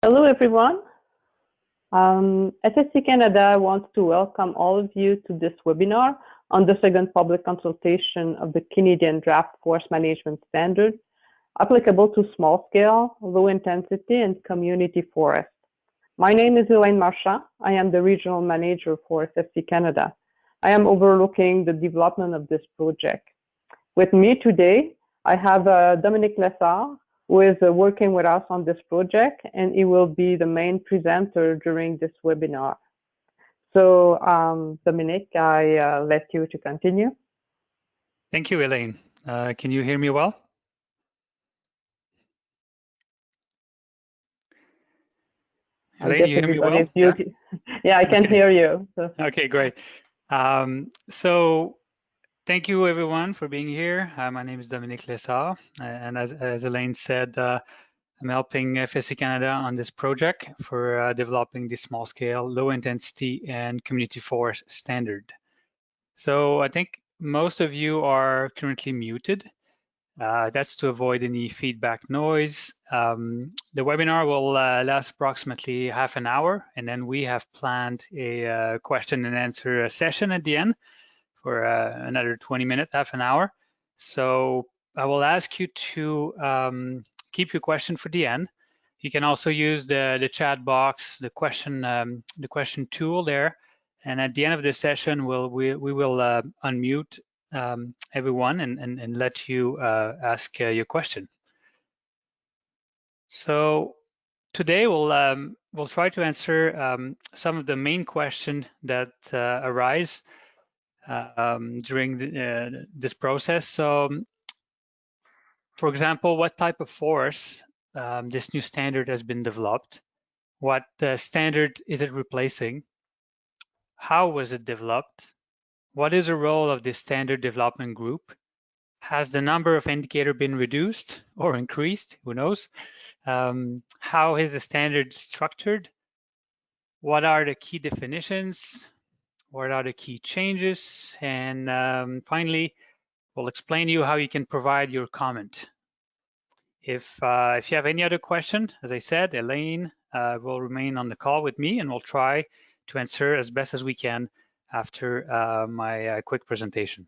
Hello, everyone. SSC Canada wants to welcome all of you to this webinar on the second public consultation of the Canadian Draft Forest Management Standard, applicable to small-scale, low-intensity, and community forests. My name is Elaine Marchand. I am the Regional Manager for SSC Canada. I am overlooking the development of this project. With me today, I have Dominique Lessard, who is working with us on this project, and he will be the main presenter during this webinar. So, Dominique, I let you to continue. Thank you, Elaine. Can you hear me well? Elaine, you hear me well? Yeah, I can hear you. So. Okay, great. So thank you, everyone, for being here. My name is Dominique Lessard, and as Elaine said, I'm helping FSC Canada on this project for developing the small-scale, low-intensity, and community forest standard. So I think most of you are currently muted. That's to avoid any feedback noise. The webinar will last approximately half an hour, and then we have planned a question and answer session at the end for another 20 minutes, half an hour. So I will ask you to keep your question for the end. You can also use the chat box, the question tool there, and at the end of the session, we will unmute everyone and let you ask your question. So today we'll try to answer some of the main questions that arise during this process. So, for example, what type of forest this new standard has been developed? What standard is it replacing? How was it developed? What is the role of this standard development group? Has the number of indicators been reduced or increased? Who knows? How is the standard structured? What are the key definitions? What are the key changes? And finally, we'll explain to you how you can provide your comment. If you have any other question, as I said, Elaine will remain on the call with me, and we'll try to answer as best as we can after my quick presentation.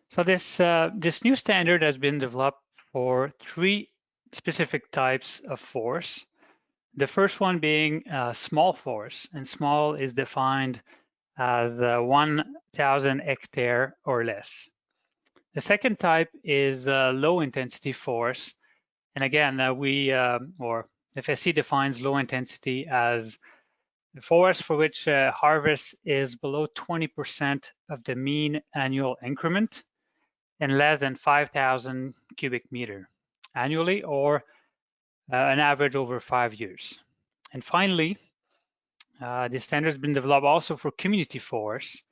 So this new standard has been developed for 3 specific types of forests. The first one being small forests, and small is defined as 1,000 hectares or less. The second type is low intensity forest, and again or FSC defines low intensity as the forest for which harvest is below 20% of the mean annual increment and less than 5,000 cubic meter annually, or an average over 5 years. And finally, this standard has been developed also for community forests,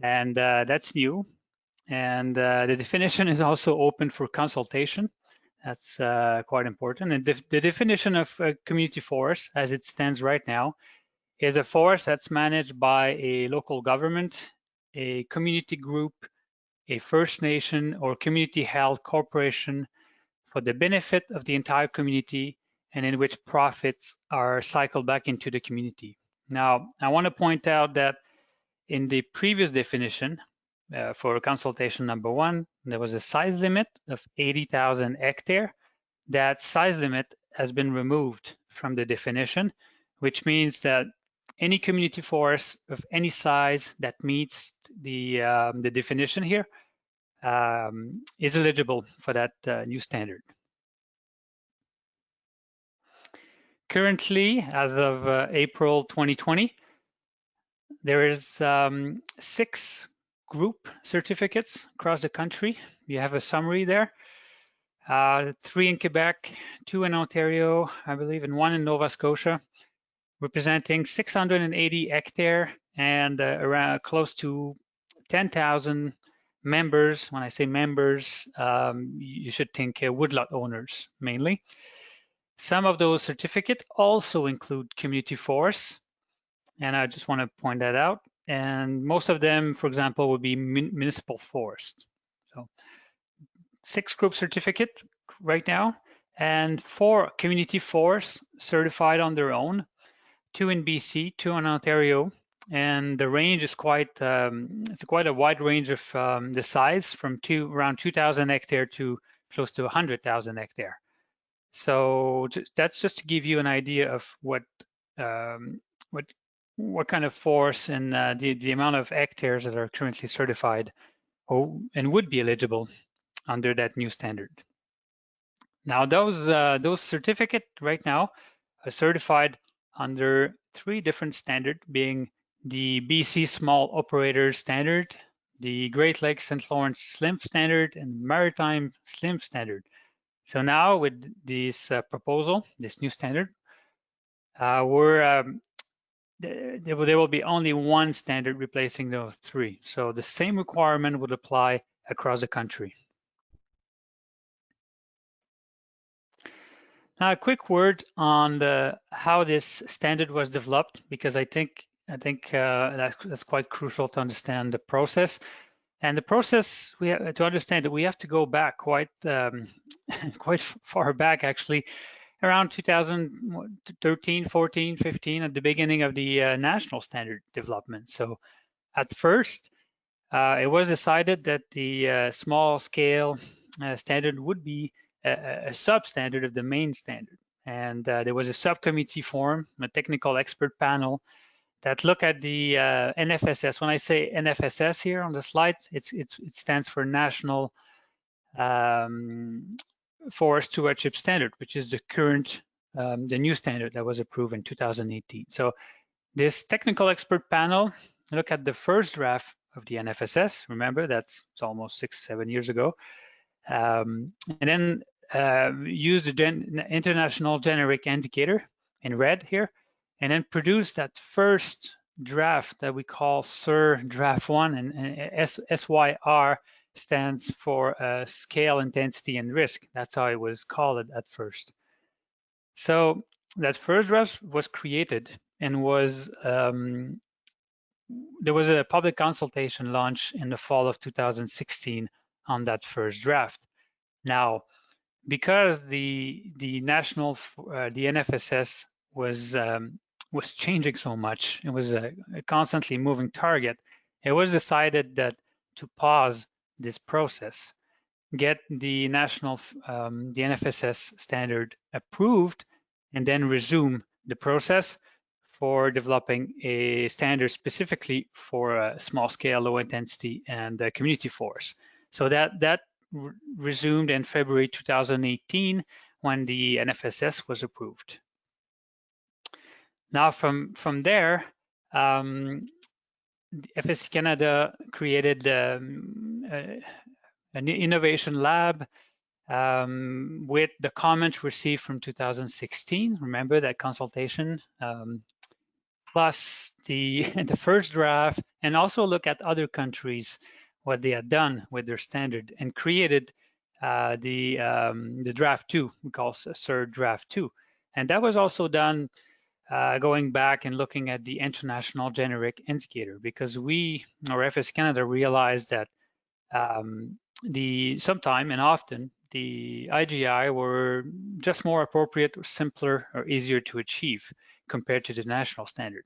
and that's new. And the definition is also open for consultation. That's quite important. And the definition of community forest, as it stands right now, is a forest that's managed by a local government, a community group, a First Nation or community-held corporation for the benefit of the entire community, and in which profits are cycled back into the community. Now, I want to point out that in the previous definition for consultation number 1, there was a size limit of 80,000 hectares. That size limit has been removed from the definition, which means that any community forest of any size that meets the definition here is eligible for that new standard. Currently, as of April 2020, there is 6 group certificates across the country. You have a summary there. 3 in Quebec, 2 in Ontario, I believe, and 1 in Nova Scotia, representing 680 hectares and around close to 10,000 members. When I say members, you should think woodlot owners mainly. Some of those certificates also include community forests, and I just want to point that out. And most of them, for example, would be municipal forests. So 6 group certificate right now, and 4 community force certified on their own, 2 in BC, 2 in Ontario, and the range is it's quite a wide range of the size, from around 2,000 hectare to close to 100,000 hectare. So that's just to give you an idea of what kind of force and the amount of hectares that are currently certified and would be eligible under that new standard. Now those certificates right now are certified under 3 different standards, being the BC Small Operators Standard, the Great Lakes St. Lawrence SLIM Standard, and Maritime SLIM Standard. So now with this proposal, this new standard, there will be only one standard replacing those 3. So the same requirement would apply across the country. Now, a quick word on how this standard was developed, because I think that's quite crucial to understand the process. And the process, we have to understand that we have to go back quite far back, actually, around 2013, 14, 15, at the beginning of the national standard development. So at first, it was decided that the small scale standard would be a substandard of the main standard. And there was a subcommittee formed, a technical expert panel, that look at the NFSS. When I say NFSS here on the slide, it stands for National Forest Stewardship Standard, which is the current, the new standard that was approved in 2018. So this technical expert panel look at the first draft of the NFSS. Remember, it's almost 6-7 years ago, and then use the international generic indicator in red here, and then produce that first draft that we call SIR Draft 1, and SYR stands for Scale, Intensity, and Risk. That's how it was called at first. So that first draft was created and was there was a public consultation launch in the fall of 2016 on that first draft. Now, because the national the NFSS was changing so much, it was a constantly moving target. It was decided that to pause this process, get the national the NFSS standard approved, and then resume the process for developing a standard specifically for small scale, low intensity, and community forest. So that resumed in February 2018 when the NFSS was approved. Now from there, FSC Canada created an innovation lab with the comments received from 2016. Remember that consultation, plus the first draft, and also look at other countries, what they had done with their standard, and created the draft 2, we call SIR Draft 2. And that was also done going back and looking at the international generic indicator, because we, or FSC Canada, realized that sometime and often the IGI were just more appropriate or simpler or easier to achieve compared to the national standard.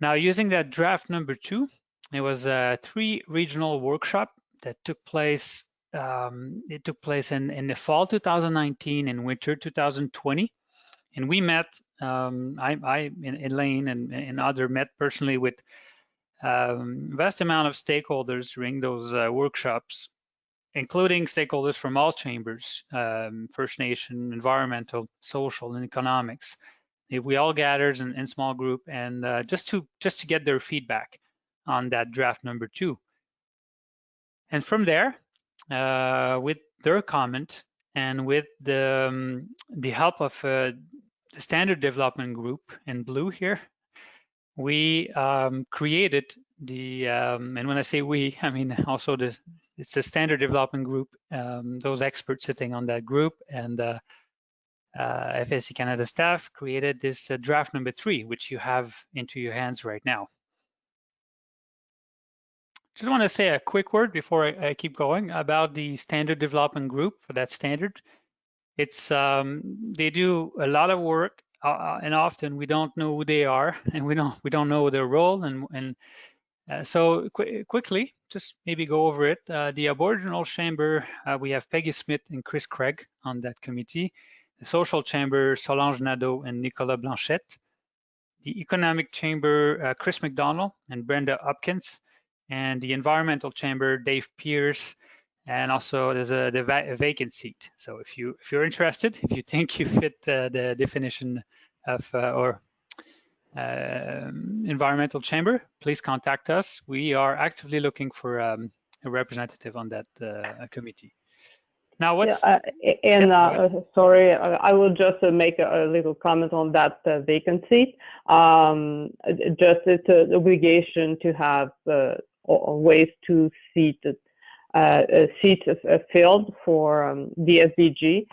Now, using that draft number 2, it was a 3 regional workshop that took place. It took place in the fall 2019 and winter 2020, and we met. I and Elaine and other met personally with vast amount of stakeholders during those workshops, including stakeholders from all chambers, First Nation, environmental, social, and economics. We all gathered in small group, and just to get their feedback on that draft number 2. And from there, with their comment and with the help of the standard development group in blue here, we created the, and when I say we, I mean also it's a standard development group, those experts sitting on that group, and FSC Canada staff created this draft number 3, which you have into your hands right now. Just want to say a quick word before I keep going about the standard development group for that standard. It's they do a lot of work, and often we don't know who they are, and we don't know their role, and so quickly, just maybe go over it. The Aboriginal Chamber, we have Peggy Smith and Chris Craig on that committee. The Social Chamber, Solange Nadeau and Nicolas Blanchette. The Economic Chamber, Chris McDonald and Brenda Hopkins. And the Environmental Chamber, Dave Pierce. And also there's a vacant seat. So if you're interested, if you think you fit the definition of environmental chamber, please contact us. We are actively looking for a representative on that committee. Now, what's sorry, I will just make a little comment on that vacancy. Just it's an obligation to have ways to seats filled for the SDG,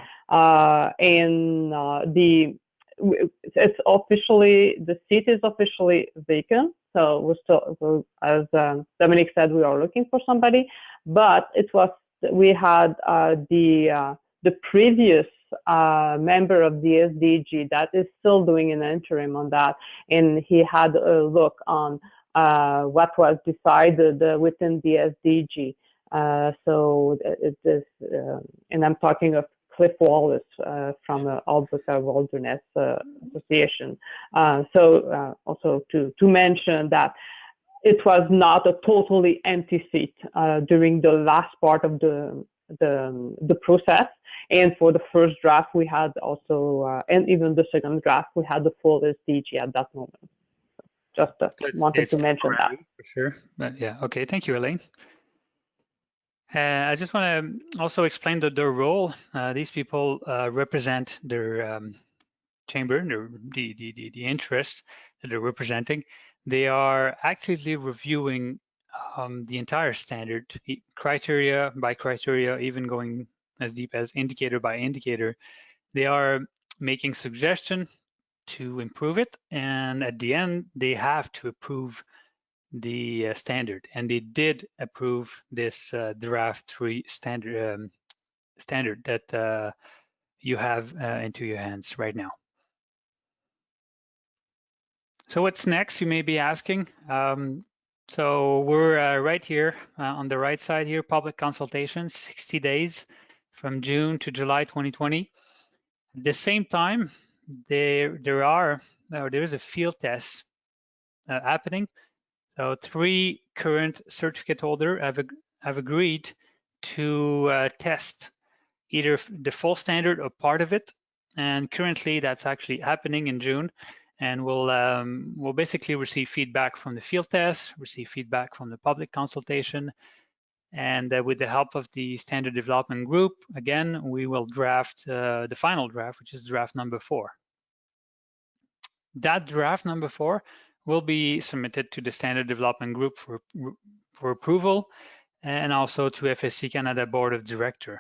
and it's officially, the seat is officially vacant. So we're still, as Dominic said, we are looking for somebody, but we had the previous member of the SDG that is still doing an interim on that, and he had a look on what was decided within the SDG. So it is, and I'm talking of Cliff Wallace from Alberta Wilderness Association. Also to mention that it was not a totally empty seat during the last part of the process, and for the first draft we had also, and even the second draft, we had the full SDG at that moment. Just wanted to mention that. For sure, but yeah, okay, thank you, Elaine. I just want to also explain their role. These people represent their chamber, the interests that they're representing. They are actively reviewing the entire standard, criteria by criteria, even going as deep as indicator by indicator. They are making suggestions to improve it, and at the end, they have to approve the standard, and they did approve this draft 3 standard standard that you have into your hands right now. So what's next, you may be asking. So we're right here on the right side here, public consultation, 60 days from June to July 2020. At the same time, there is a field test happening. So 3 current certificate holders have agreed to test either the full standard or part of it. And currently that's actually happening in June. And we'll basically receive feedback from the field test, receive feedback from the public consultation. And with the help of the standard development group, again, we will draft the final draft, which is draft number 4. That draft number 4 will be submitted to the standard development group for approval, and also to FSC Canada Board of Directors.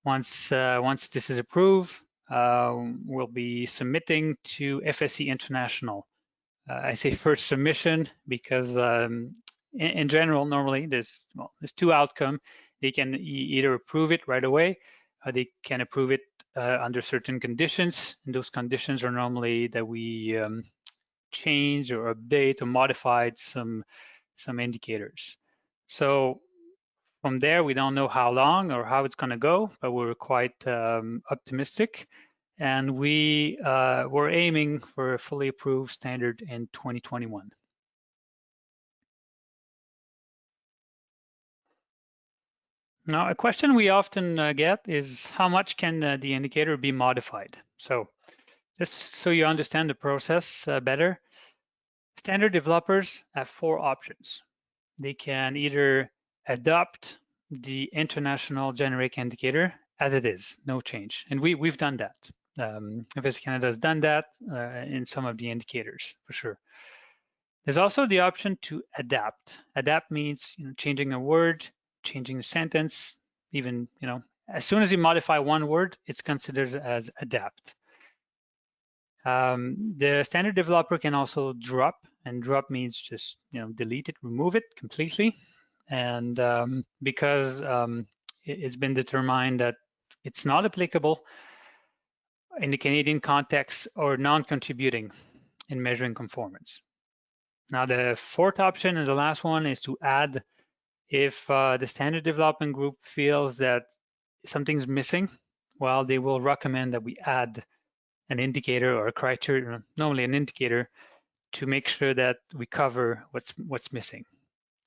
Once this is approved, we'll be submitting to FSC International. I say first submission because in general, normally there's 2 outcomes. They can either approve it right away, or they can approve it under certain conditions. And those conditions are normally that we change or update or modified some indicators. So from there, we don't know how long or how it's going to go, but we're quite optimistic. And we're aiming for a fully approved standard in 2021. Now, a question we often get is how much can the indicator be modified? So just so you understand the process better, standard developers have 4 options. They can either adopt the international generic indicator as it is, no change. And we've done that. FSC Canada has done that in some of the indicators, for sure. There's also the option to adapt. Adapt means changing a word, changing a sentence, even as soon as you modify one word, it's considered as adapt. The standard developer can also drop, and drop means just delete it, remove it completely. And because it's been determined that it's not applicable in the Canadian context or non-contributing in measuring conformance. Now, the fourth option and the last one is to add if the standard development group feels that something's missing, well, they will recommend that we add an indicator or a criteria, normally an indicator, to make sure that we cover what's missing.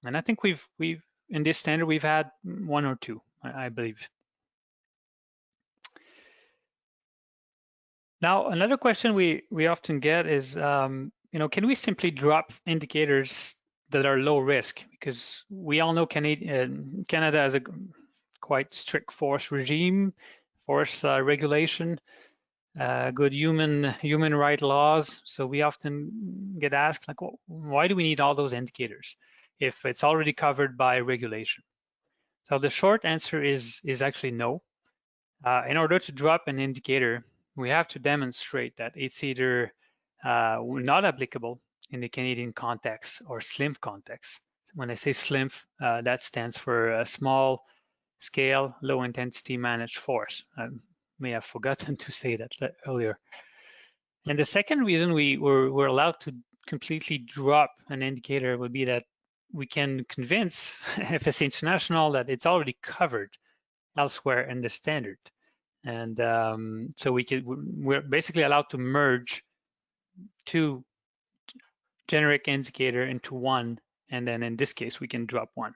And I think we've in this standard we've had one or two, I believe. Now, another question we often get is, can we simply drop indicators that are low risk? Because we all know Canada has a quite strict forest regime, forest regulation, good human right laws. So we often get asked, like, well, why do we need all those indicators if it's already covered by regulation? So the short answer is actually no. In order to drop an indicator, we have to demonstrate that it's either not applicable in the Canadian context or SLIMF context. When I say SLIMF, that stands for a small scale, low intensity managed force. I may have forgotten to say that earlier. And the second reason we're allowed to completely drop an indicator would be that we can convince FSA International that it's already covered elsewhere in the standard. And so we're basically allowed to merge two generic indicator into one, and then in this case we can drop one.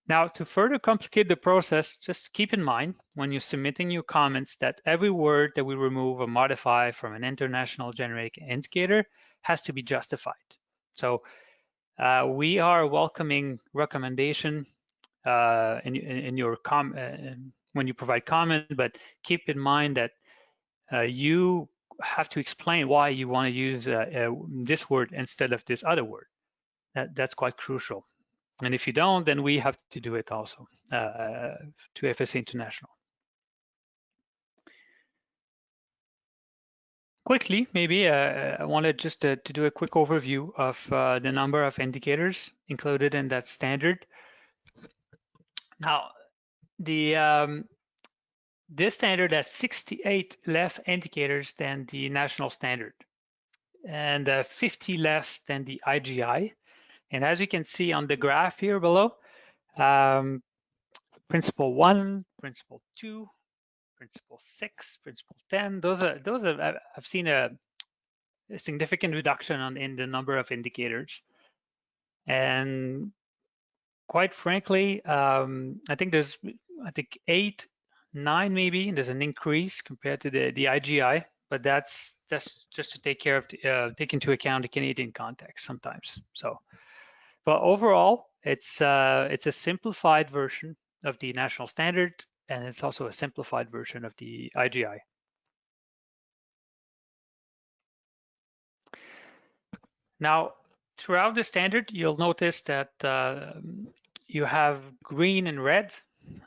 Now, to further complicate the process, just keep in mind when you're submitting your comments that every word that we remove or modify from an international generic indicator has to be justified. So we are welcoming recommendation in your when you provide comment, but keep in mind that you have to explain why you want to use this word instead of this other word. That's quite crucial. And if you don't, then we have to do it also to FSA International. Quickly, maybe I wanted just to do a quick overview of the number of indicators included in that standard. Now, this standard has 68 less indicators than the national standard and 50 less than the IGI. And as you can see on the graph here below, principle 1, principle 2, principle 6, principle 10, those are I've seen a significant reduction in the number of indicators. And quite frankly, I think there's 8, 9 maybe, and there's an increase compared to the IGI, but that's just to take into account the Canadian context sometimes. So, but overall, it's a simplified version of the national standard, and it's also a simplified version of the IGI. Now, throughout the standard, you'll notice that you have green and red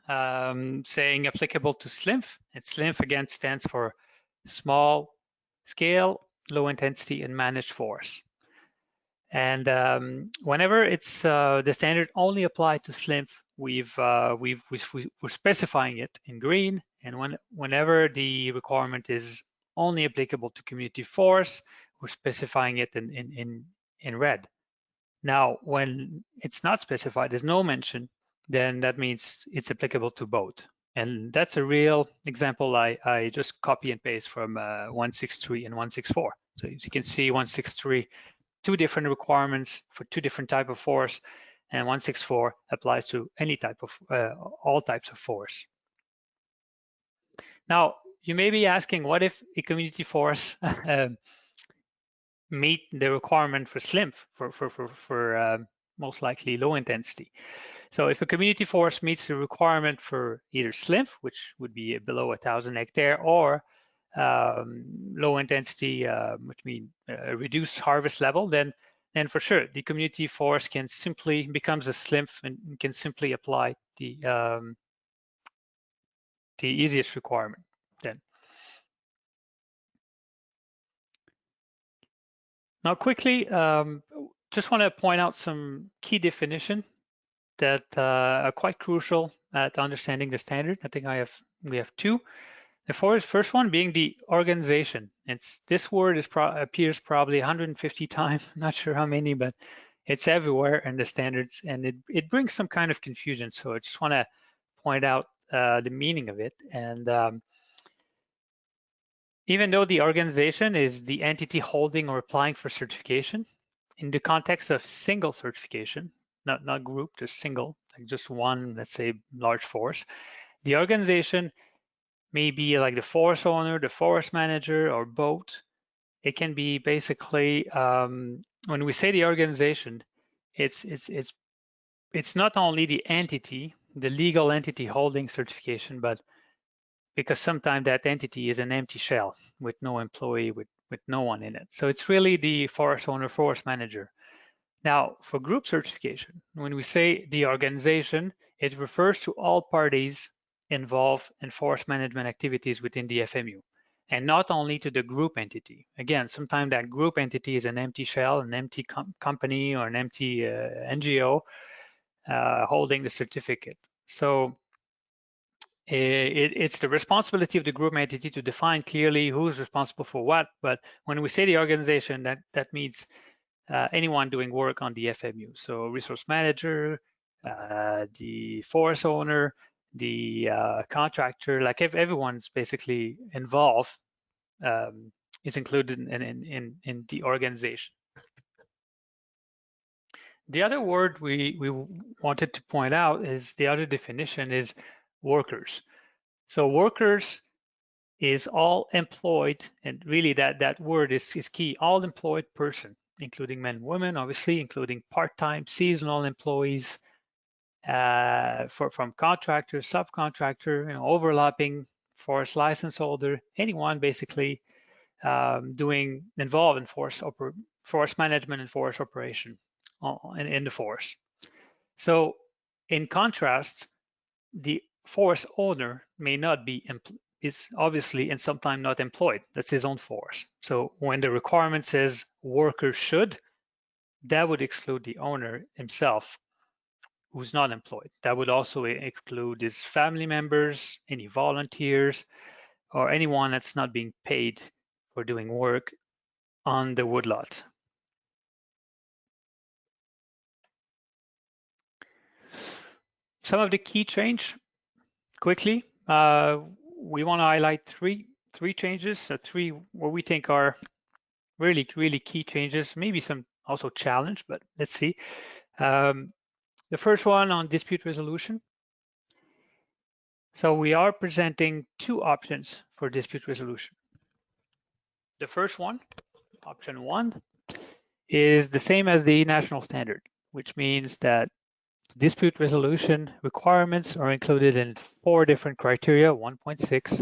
saying applicable to SLIMF. And SLIMF again stands for small scale, low intensity, and managed force. And whenever it's the standard only applied to SLIMF, we're specifying it in green. And whenever the requirement is only applicable to community force, we're specifying it in red. Now, when it's not specified, there's no mention, then that means it's applicable to both. And that's a real example I just copy and paste from 163 and 164. So as you can see, 163, two different requirements for two different type of force, and 164 applies to any type of, all types of force. Now, you may be asking, what if a community force meet the requirement for SLIMF, for most likely low intensity? So if a community forest meets the requirement for either SLIMF, which would be below 1,000 hectare, or low intensity, which means reduced harvest level, then for sure the community forest can simply becomes a SLIMF and can simply apply the easiest requirement then. Now quickly, just want to point out some key definition that are quite crucial at understanding the standard. I think we have two. The first one being the organization. This word appears probably 150 times. I'm not sure how many, but it's everywhere in the standards, and it brings some kind of confusion. So I just want to point out the meaning of it. And even though the organization is the entity holding or applying for certification, in the context of single certification, not group, just single, like just one, let's say, large forest, the organization may be like the forest owner, the forest manager, or both. It can be basically, when we say the organization, it's not only the entity, the legal entity holding certification, but because sometimes that entity is an empty shell with no employee, with no one in it. So it's really the forest owner, forest manager. Now, for group certification, when we say the organization, it refers to all parties involved in forest management activities within the FMU, and not only to the group entity. Again, sometimes that group entity is an empty shell, an empty company, or an empty NGO holding the certificate. So it's the responsibility of the group entity to define clearly who's responsible for what. But when we say the organization, that means anyone doing work on the FMU. So resource manager, the forest owner, the contractor, like if everyone's basically involved, is included in the organization. The other word we wanted to point out is the other definition is workers. So workers is all employed, and really that word is key, all employed person, including men and women, obviously, including part-time, seasonal employees, from contractor, subcontractor, overlapping, forest license holder, anyone basically involved in forest management and forest operation in the forest. So in contrast, the forest owner may not be is obviously and sometimes not employed. That's his own forest. So when the requirement says workers should, that would exclude the owner himself who's not employed. That would also exclude his family members, any volunteers, or anyone that's not being paid for doing work on the woodlot. Some of the key change, quickly, we want to highlight three changes, three what we think are really key changes, maybe some also challenge, but let's see. The first one on dispute resolution. So we are presenting two options for dispute resolution. The first one, option one, is the same as the national standard, which means that dispute resolution requirements are included in 4 different criteria: 1.6,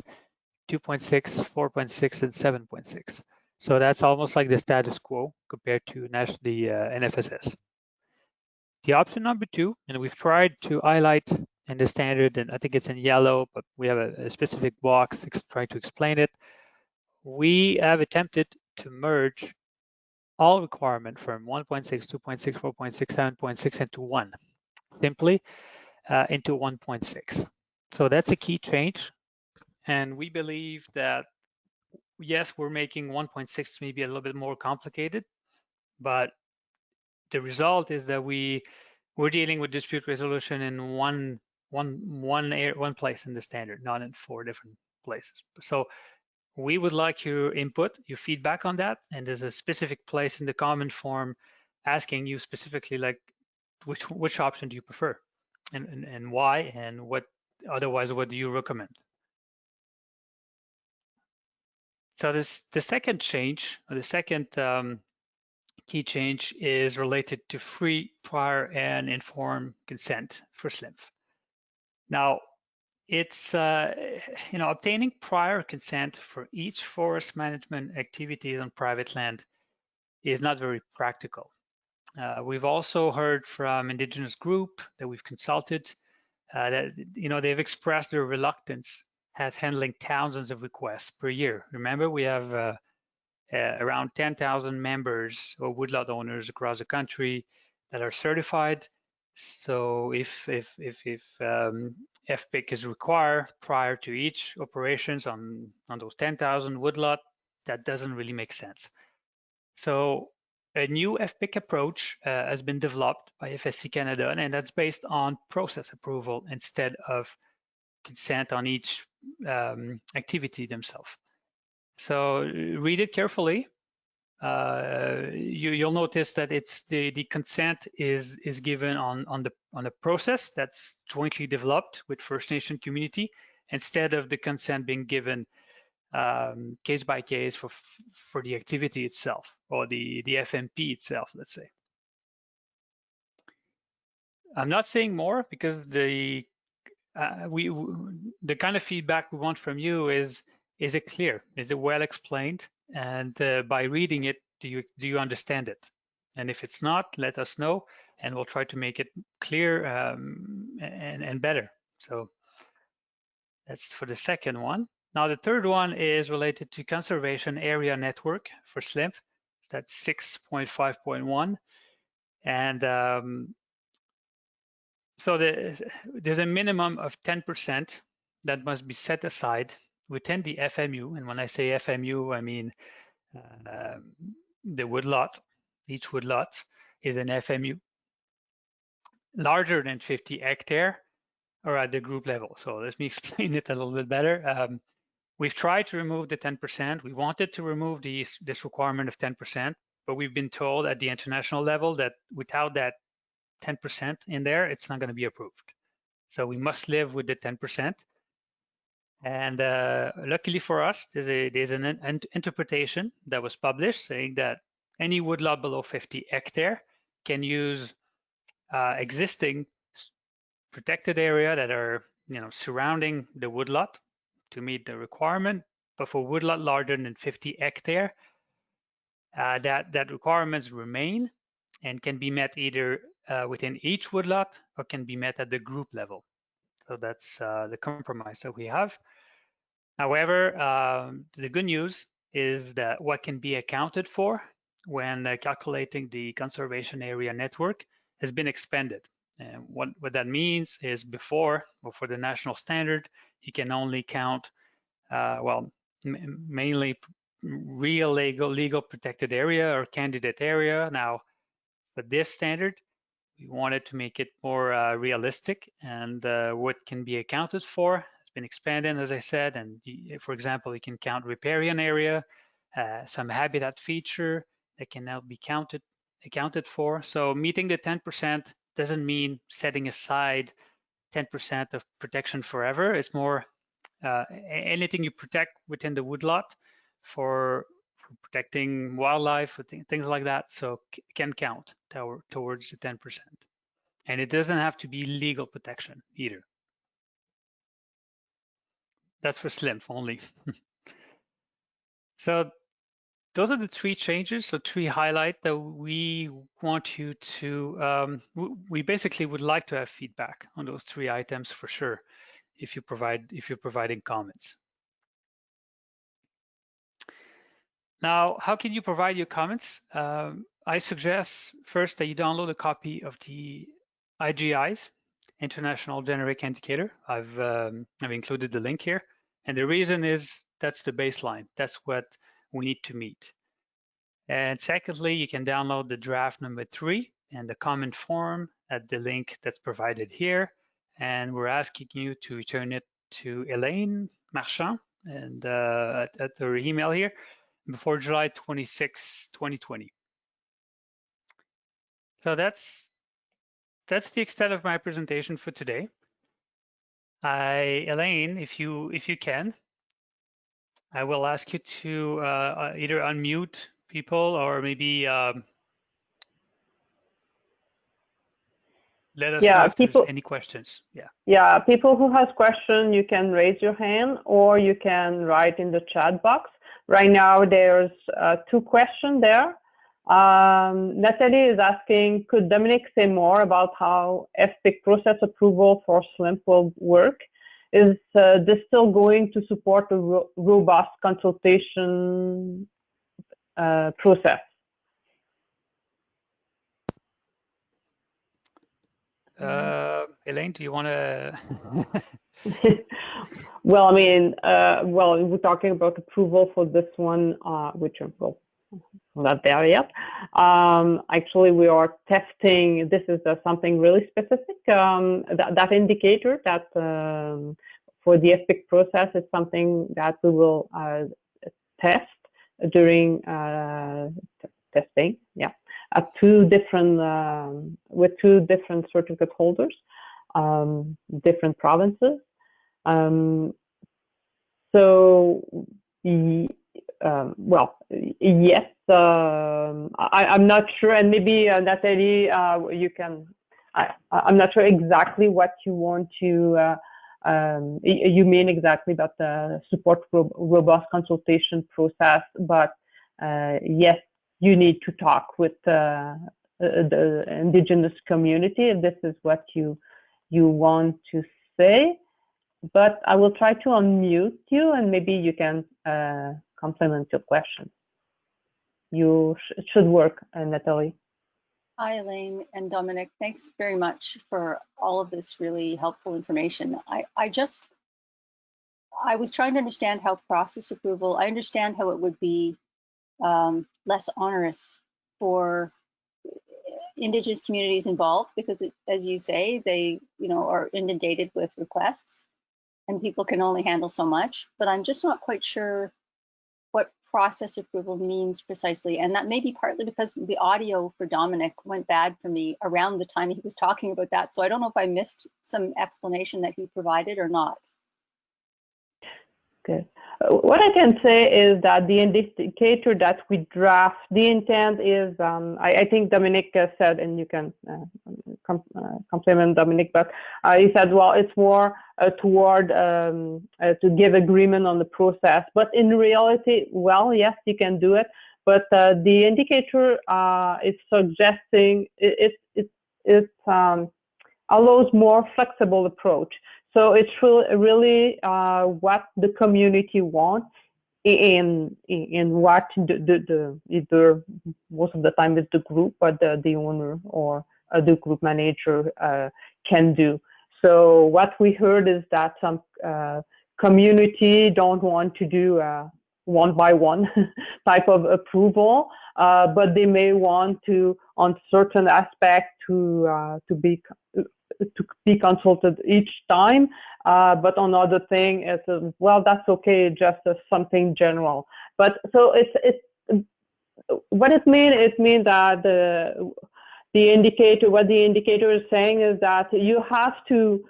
2.6, 4.6, and 7.6. So that's almost like the status quo compared to the NFSS. The option number 2, and we've tried to highlight in the standard, and I think it's in yellow, but we have a specific box trying to explain it. We have attempted to merge all requirement from 1.6, 2.6, 4.6, 7.6 into one, simply into 1.6. So that's a key change. And we believe that, yes, we're making 1.6 maybe a little bit more complicated, but the result is that we're dealing with dispute resolution in one place in the standard, not in 4 different places. So we would like your input, your feedback on that, and there's a specific place in the comment form asking you specifically, like, which option do you prefer, and why, and what do you recommend? So the second change, or the second key change, is related to free, prior, and informed consent for SLIMF. Now, it's obtaining prior consent for each forest management activities on private land is not very practical. We've also heard from indigenous group that we've consulted that they've expressed their reluctance at handling thousands of requests per year. Remember, we have around 10,000 members or woodlot owners across the country that are certified. So if FPIC is required prior to each operations on those 10,000 woodlot, that doesn't really make sense. So a new FPIC approach has been developed by FSC Canada, and that's based on process approval instead of consent on each activity themselves. So read it carefully. You'll notice that it's the consent is given on the process that's jointly developed with First Nation community, instead of the consent being given case by case for the activity itself, or the FMP itself, let's say. I'm not saying more because the kind of feedback we want from you is it clear? Is it well explained? And by reading it, do you understand it? And if it's not, let us know, and we'll try to make it clear and better. So that's for the second one. Now the third one is related to conservation area network for SLIMP. That's 6.5.1, and so there's a minimum of 10% that must be set aside within the FMU. And when I say FMU, I mean the woodlot. Each woodlot is an FMU larger than 50 hectare or at the group level. So let me explain it a little bit better. We've tried to remove the 10%. We wanted to remove this requirement of 10%, but we've been told at the international level that without that 10% in there, it's not going to be approved. So we must live with the 10%. And luckily for us, there's an interpretation that was published saying that any woodlot below 50 hectare can use existing protected area that are surrounding the woodlot to meet the requirement. But for woodlot larger than 50 hectare, that requirements remain and can be met either within each woodlot or can be met at the group level. So that's the compromise that we have. However, the good news is that what can be accounted for when calculating the conservation area network has been expanded. And what that means is before, or for the national standard, you can only count, mainly real legal protected area or candidate area. Now, for this standard, we wanted to make it more realistic, and what can be accounted for has been expanded, as I said. And for example, you can count riparian area, some habitat feature that can now be accounted for. So meeting the 10% doesn't mean setting aside 10% of protection forever. It's more anything you protect within the woodlot for protecting wildlife, things like that, so can count towards the 10%. And it doesn't have to be legal protection either. That's for SLIMP only. So those are the three changes, so three highlights that we want you to, we basically would like to have feedback on those three items for sure, if you're providing comments. Now, how can you provide your comments? I suggest first that you download a copy of the IGI's International Generic Indicator. I've included the link here, and the reason is that's the baseline. That's what we need to meet. And secondly, you can download the draft number 3 and the comment form at the link that's provided here. And we're asking you to return it to Elaine Marchand and at her email here before July 26, 2020. So that's the extent of my presentation for today. Elaine, if you can, I will ask you to either unmute people or maybe let us know if there's any questions. Yeah, people who has questions, you can raise your hand or you can write in the chat box. Right now, there's 2 questions there. Natalie is asking, could Dominic say more about how FPIC process approval for SLIMP will work? Is this still going to support a robust consultation process? Elaine, do you want to? Well, I mean, well, we're talking about approval for this one, which well, not there yet. Actually, we are testing. This is something really specific. That indicator that for the FPIC process is something that we will test during testing. Yeah, at with two different certificate holders, different provinces. So, well, yes, I'm not sure, and maybe Nathalie, you can. I'm not sure exactly what you want to. You mean exactly about the support robust consultation process, but yes, you need to talk with the Indigenous community if this is what you want to say. But I will try to unmute you and maybe you can complement your question. It should work, Nathalie. Hi, Elaine and Dominic. Thanks very much for all of this really helpful information. I was trying to understand how process approval, I understand how it would be less onerous for Indigenous communities involved because, as you say, they are inundated with requests and people can only handle so much. But I'm just not quite sure what process approval means precisely. And that may be partly because the audio for Dominic went bad for me around the time he was talking about that. So I don't know if I missed some explanation that he provided or not. Okay. What I can say is that the indicator that we draft, the intent is, I think Dominic said, and you can compliment Dominic, but he said, well, it's more toward to give agreement on the process. But in reality, well, yes, you can do it. But the indicator is suggesting it allows more flexible approach. So it's really what the community wants in what the either most of the time it's the group or the owner or the group manager can do. So what we heard is that some community don't want to do one by one type of approval, but they may want to on certain aspect to be consulted each time, but on other thing, it's well, that's okay, just something general. But so it's what it means. It means that the indicator, what the indicator is saying is that you have to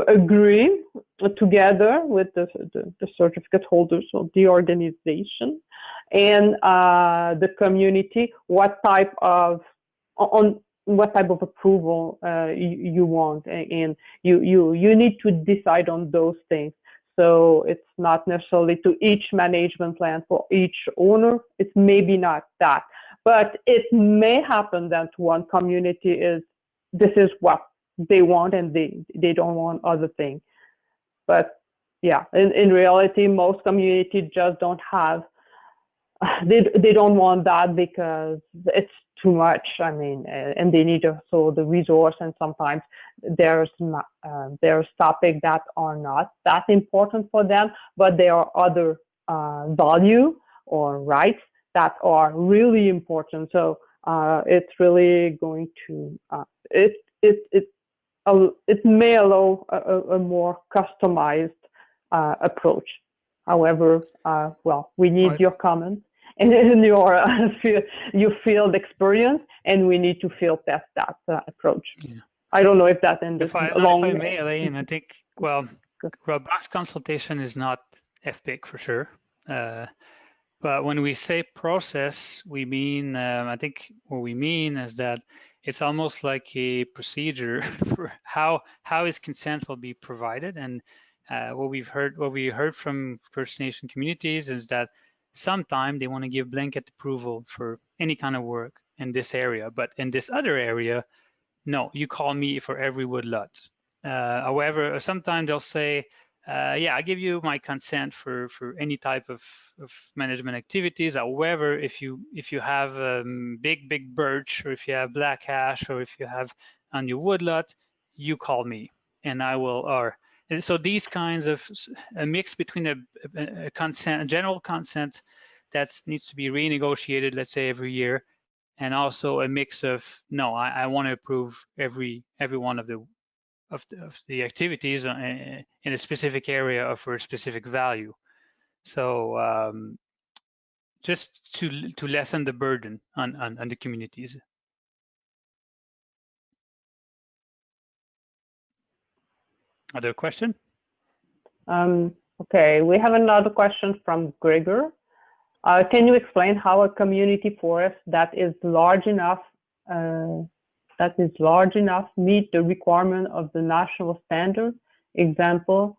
agree together with the certificate holders of the organization and the community what type of approval you want, and you need to decide on those things. So it's not necessarily to each management plan for each owner. It's maybe not that, but it may happen that one community this is what they want and they don't want other things. But yeah, in reality, most communities just don't have. They don't want that because it's too much. I mean, and they need also the resource, and sometimes there's topics that are not that important for them, but there are other value or rights that are really important. So it's really going to it may allow a more customized approach. However, well, we need your comments and your field experience, and we need to field test that approach. Yeah. I don't know if that ended if I may, Elaine, I think, well, robust consultation is not FPIC for sure. But when we say process, we mean, I think what we mean is that it's almost like a procedure for how is consent will be provided. And what we heard from First Nation communities is that sometimes they want to give blanket approval for any kind of work in this area, but in this other area, no, you call me for every woodlot. However, sometimes they'll say yeah, I give you my consent for any type of management activities. However, if you have big birch, or if you have black ash, or if you have on your woodlot, you call me and I will. Or and so these kinds of a mix between a consent, a general consent that needs to be renegotiated, let's say every year, and also a mix of no, I want to approve every one of the activities in a specific area or for a specific value. So just to lessen the burden on the communities. Other question? Okay, we have another question from Gregor. Can you explain how a community forest that is large enough meet the requirement of the national standard? Example,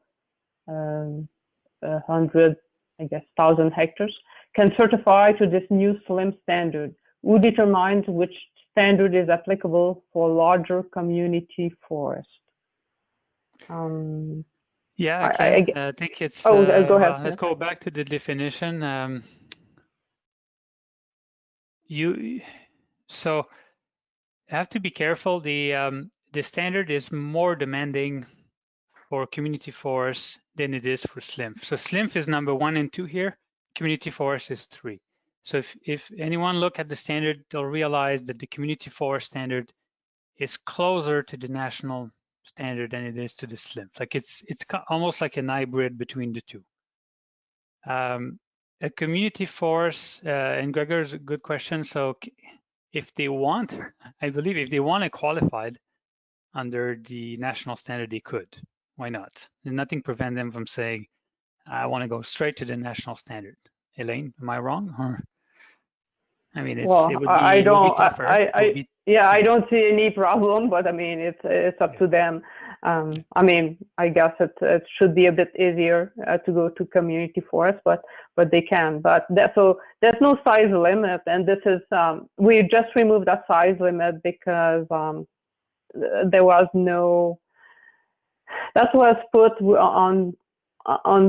100, I guess, 1,000 hectares, can certify to this new SLIM standard? Who determines which standard is applicable for larger community forest? Yeah, I think it's. Go ahead. Well, let's go back to the definition. So have to be careful. The standard is more demanding for community forest than it is for SLIMF. So SLIMF is number 1 and 2 here. Community forest is 3. So if anyone look at the standard, they'll realize that the community forest standard is closer to the national standard than it is to the SLIMF. Like it's almost like an hybrid between the two. A community forest, and Gregor's a good question. So if they want, I believe if they want it qualified under the national standard, they could. Why not? And nothing prevent them from saying, I want to go straight to the national standard. Elaine, am I wrong? Or, I mean, it would be, I don't see any problem, but I mean, it's up to them. I mean, I guess it should be a bit easier to go to community forest, but they can. But so there's no size limit, and this is we just removed that size limit because there was no. That was put on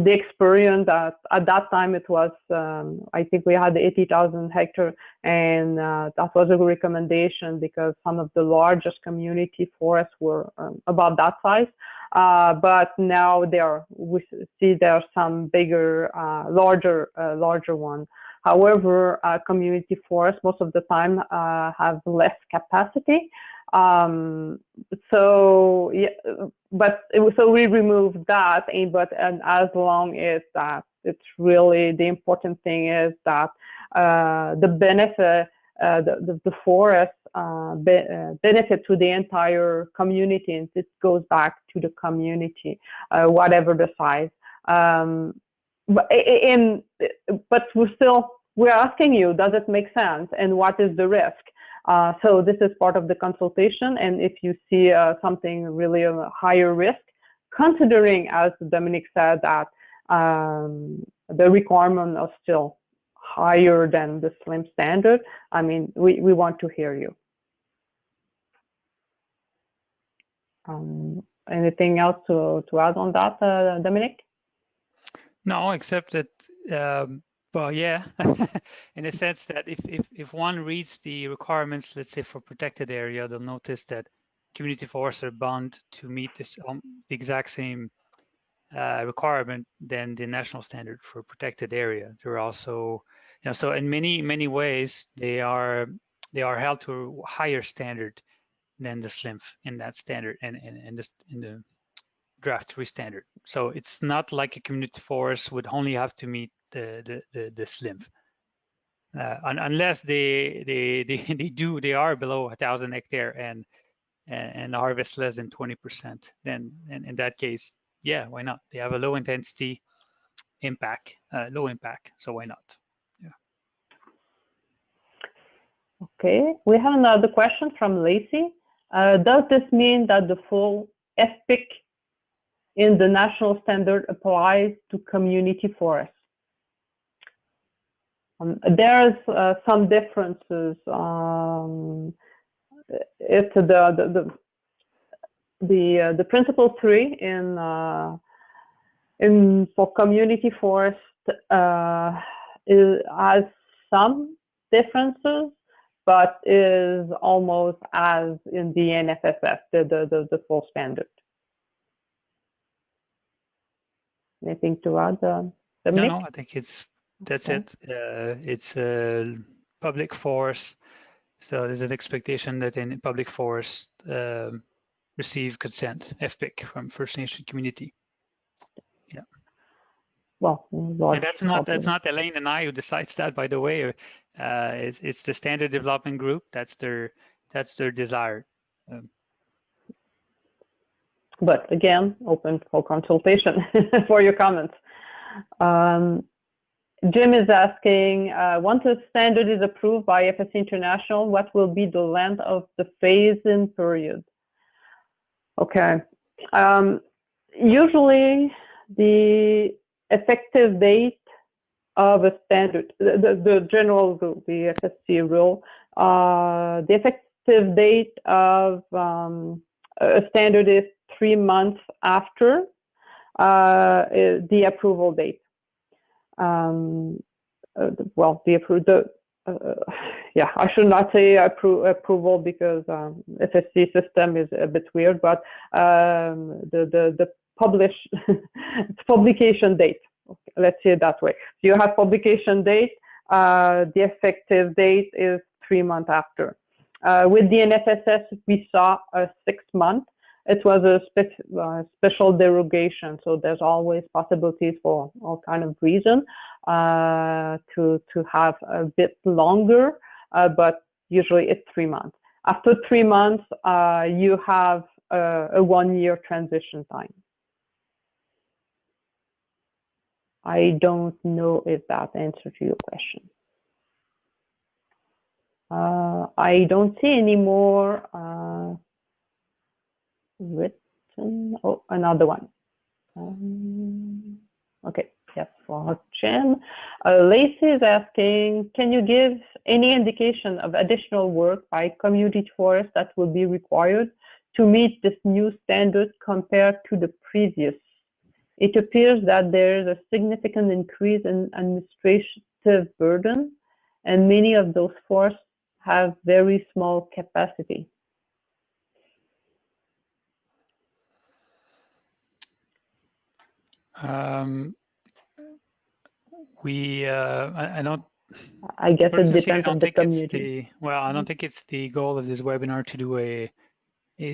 the experience that at that time it was, I think we had 80,000 hectares, and that was a recommendation because some of the largest community forests were about that size. But now we see there are some bigger, larger ones. However, community forests most of the time have less capacity. So yeah, so we removed that, and as long as that, it's really the important thing is that the benefit, the forest benefit to the entire community, and it goes back to the community, whatever the size. But we're asking you, does it make sense, and what is the risk? So this is part of the consultation, and if you see something really a higher risk, considering, as Dominic said, that the requirement are still higher than the SLIM standard, I mean, we want to hear you. Anything else to add on that, Dominic? No, except that well, yeah, in a sense that if one reads the requirements, let's say for protected area, they'll notice that community forests are bound to meet this the exact same requirement than the national standard for protected area. They're also, so in many ways they are held to a higher standard than the SLIMF in that standard and in the draft 3 standard. So it's not like a community forest would only have to meet the SLIMF, unless they are below 1,000 hectares and harvest less than 20%. Then in that case, yeah, why not? They have a low intensity impact, low impact, so why not? Yeah. Okay, we have another question from Lacey. Does this mean that the full FPIC in the national standard applies to community forests? There's some differences. It's the principle 3 in For community forest, it has some differences, but is almost as in the NFSF, the full standard. Anything to add, Dominic? No, I think that's okay. It's a public forest, so there's an expectation that in public forest receive consent, FPIC, from First Nation community. Yeah. Well, and that's not Elaine and I who decides that, by the way. It's the Standard Development Group. That's their desire. But again, open for consultation for your comments. Jim is asking, once a standard is approved by FSC International, what will be the length of the phase-in period? Okay. Usually, the effective date of a standard, the general rule, the FSC rule, the effective date of a standard is 3 months after the approval date. Well, yeah, I should not say approval because FSC system is a bit weird, but the publication date. Okay, let's say it that way. So you have publication date. The effective date is 3 months after. With the NFSS, we saw a 6 month. It was a special derogation, so there's always possibilities for all kind of reason to have a bit longer, but usually it's 3 months. After 3 months, you have a 1 year transition time. I don't know if that answers your question. I don't see any more written. Oh, another one. Okay, yes, for Jen. Lacey is asking, can you give any indication of additional work by community forest that will be required to meet this new standard compared to the previous? It appears that there is a significant increase in administrative burden, and many of those forests have very small capacity. I don't. I guess it depends on the community. I don't think it's the goal of this webinar to do a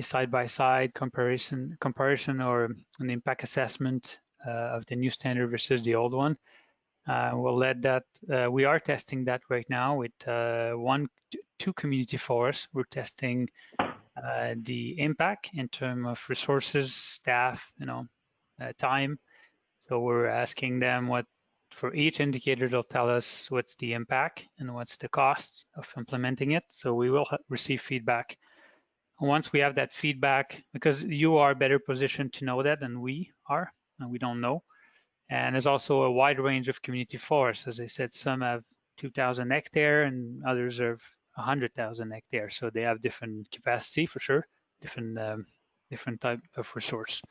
side-by-side comparison or an impact assessment of the new standard versus the old one. We'll let that. We are testing that right now with 2 community forests. We're testing the impact in terms of resources, staff, time. So we're asking them what, for each indicator, they'll tell us what's the impact and what's the cost of implementing it. So we will receive feedback. Once we have that feedback, because you are better positioned to know that than we are, and we don't know. And there's also a wide range of community forests. As I said, some have 2,000 hectares and others have 100,000 hectares. So they have different capacity for sure, different type of resource.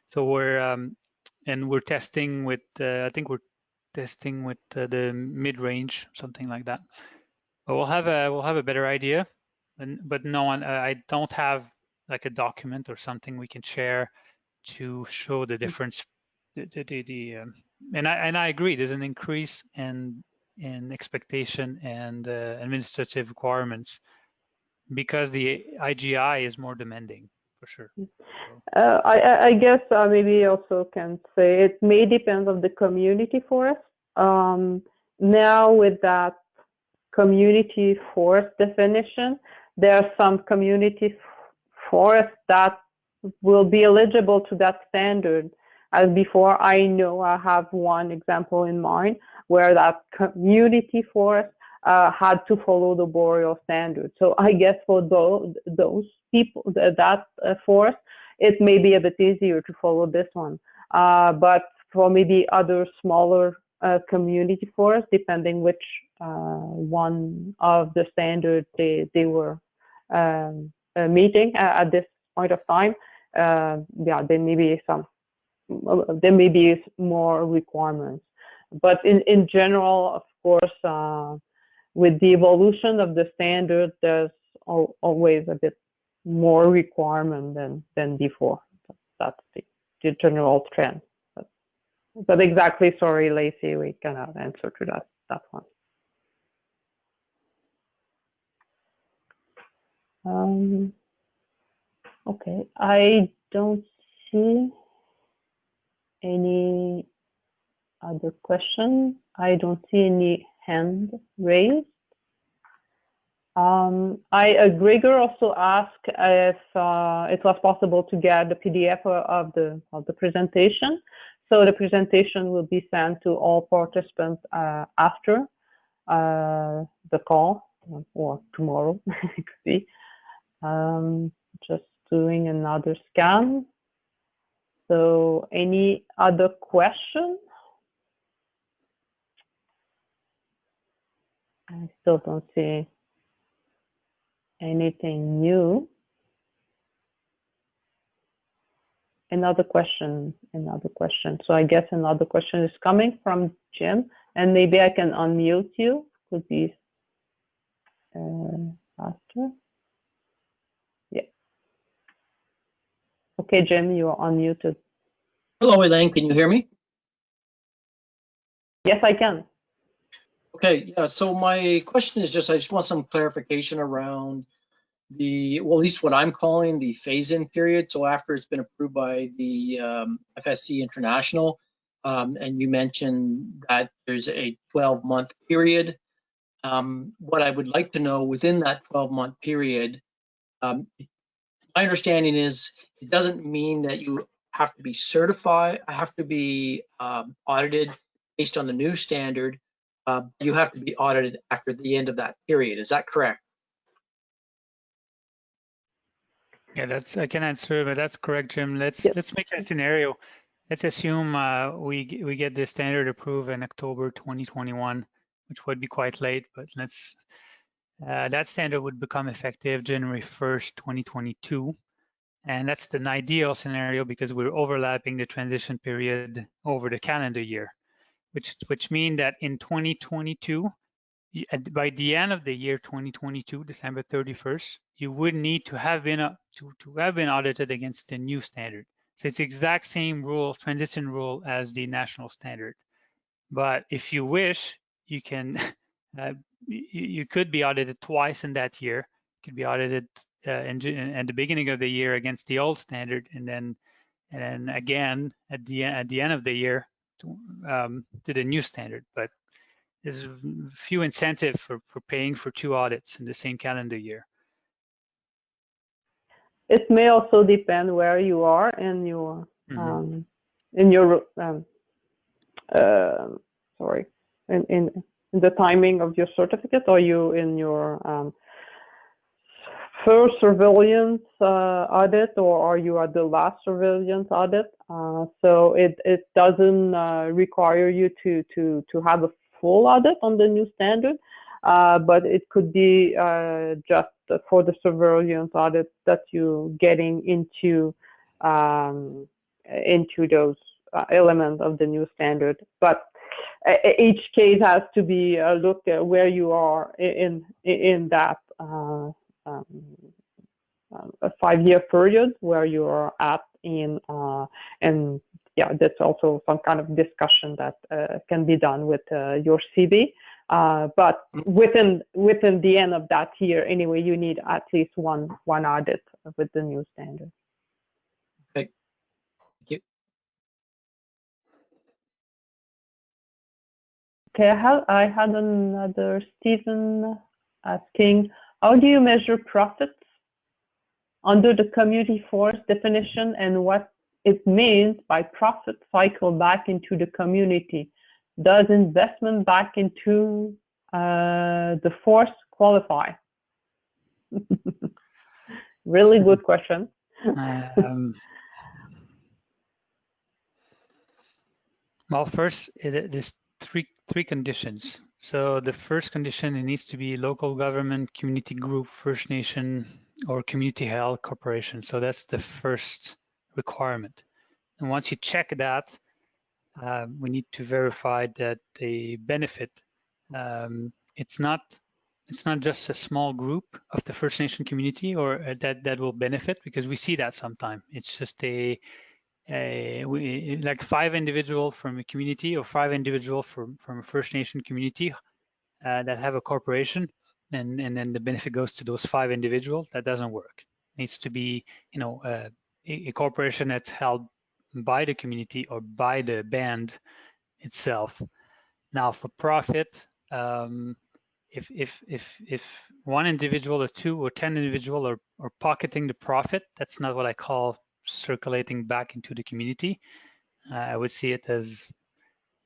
So we're testing with, I think we're testing with the mid-range, something like that. But we'll have a better idea. But no, I don't have like a document or something we can share to show the difference. And I agree. There's an increase in expectation and administrative requirements because the IGI is more demanding, for sure. I guess maybe also can say it may depend on the community forest. Now with that community forest definition, there are some community forests that will be eligible to that standard. As before, I know I have one example in mind where that community forest had to follow the boreal standard. So I guess for those people, that forest, it may be a bit easier to follow this one. But for maybe other smaller community forests, depending which one of the standards they were meeting at this point of time, yeah, there may be some there may be more requirements. But in general, of course, with the evolution of the standard, there's always a bit more requirement than before. That's the general trend. But exactly, sorry, Lacey, we cannot answer to that one. Okay, I don't see any other question. I don't see any hand raised. Gregor also asked if it was possible to get the PDF of the presentation. So the presentation will be sent to all participants after the call, or tomorrow. It could be. Just doing another scan. So any other question? I still don't see anything new. Another question. So I guess another question is coming from Jim, and maybe I can unmute you. Could be faster. Yeah. Okay, Jim, you are unmuted. Hello, Elaine. Can you hear me? Yes, I can. Okay, yeah, so my question is I just want some clarification around well, at least what I'm calling the phase-in period. So after it's been approved by the FSC International, and you mentioned that there's a 12-month period. What I would like to know within that 12-month period, my understanding is it doesn't mean that you have to be certified, have to be audited based on the new standard. You have to be audited after the end of that period. Is that correct? Yeah, I can answer, but that's correct, Jim. Let's make a scenario. Let's assume we get the standard approved in October 2021, which would be quite late, but that standard would become effective January 1st, 2022. And that's an ideal scenario because we're overlapping the transition period over the calendar year, which means that in 2022, by the end of the year 2022, December 31st, you would need to have been audited against the new standard. So it's the exact same rule, transition rule, as the national standard. But if you wish, you can you could be audited twice in that year. You could be audited at the beginning of the year against the old standard, and then again at the end of the year to the new standard. But there's few incentive for paying for two audits in the same calendar year. It may also depend where you are in your in the timing of your certificate. Are you in your first surveillance audit, or are you at the last surveillance audit? So it doesn't require you to have a full audit on the new standard, but it could be just for the surveillance audit that you're getting into those elements of the new standard. But each case has to be looked at where you are in that a 5-year period where you are at and yeah, that's also some kind of discussion that can be done with your CV. But within the end of that year, anyway, you need at least one audit with the new standard. Okay. Thank you. Okay, I had another Stephen asking, how do you measure profits under the community forest definition, and what it means by profit cycle back into the community? Does investment back into the forest qualify? Really good question. Well, first, there's three conditions. So the first condition, it needs to be local government, community group, First Nation, or community held corporation. So that's the first requirement. And once you check that, we need to verify that the benefit, it's not just a small group of the First Nation community or that will benefit, because we see that sometimes. It's just like 5 individuals from a community or 5 individuals from a First Nation community that have a corporation, and then the benefit goes to those 5 individuals. That doesn't work. It needs to be, a corporation that's held by the community or by the band itself. Now, for profit, if 1 individual or 2 or 10 individual are pocketing the profit, that's not what I call circulating back into the community. I would see it as,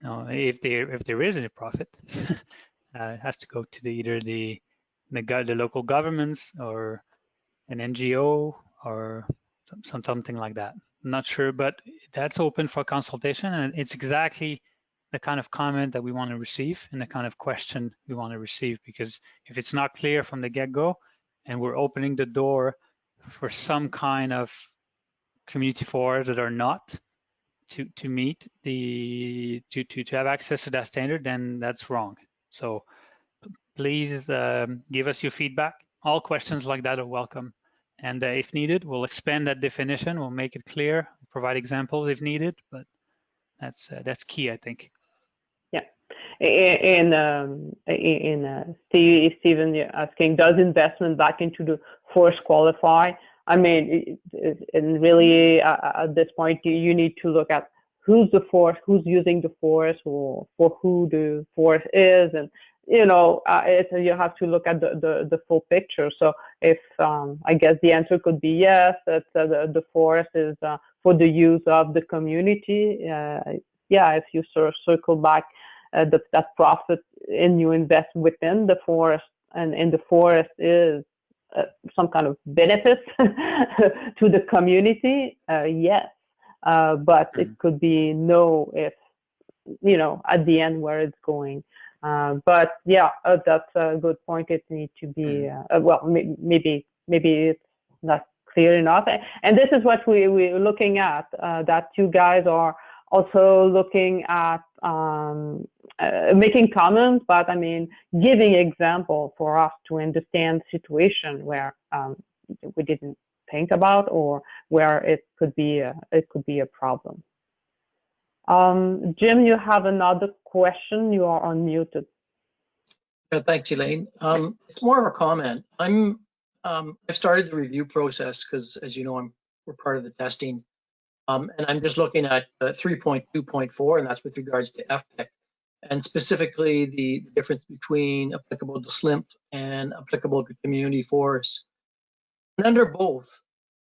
if there is any profit, it has to go to either the local governments or an NGO or something like that. I'm not sure, but that's open for consultation, and it's exactly the kind of comment that we want to receive and the kind of question we want to receive, because if it's not clear from the get-go and we're opening the door for some kind of community forums that are not to meet to have access to that standard, then that's wrong. So please give us your feedback. All questions like that are welcome. And if needed, we'll expand that definition. We'll make it clear, provide examples if needed, but that's key, I think. Yeah. Stephen, you're asking, does investment back into the force qualify? I mean, and really at this point, you need to look at who's the force, who's using the force, or for who the force is, and you have to look at the full picture. So if I guess the answer could be yes, that the force is for the use of the community. Yeah, if you sort of circle back that profit and you invest within the forest, and the forest is some kind of benefit to the community, yes. But it could be no if, at the end where it's going. But yeah, that's a good point. It needs to be, well, maybe it's not clear enough. And this is what we're looking at, that you guys are also looking at making comments, but I mean, giving example for us to understand situation where we didn't think about, or where it could be a problem. Jim, you have another question. You are unmuted. Thanks, Elaine. It's more of a comment. I've started the review process because, as you know, we're part of the testing. And I'm just looking at 3.2.4, and that's with regards to FPIC, and specifically the difference between applicable to SLIMP and applicable to community forests. And under both,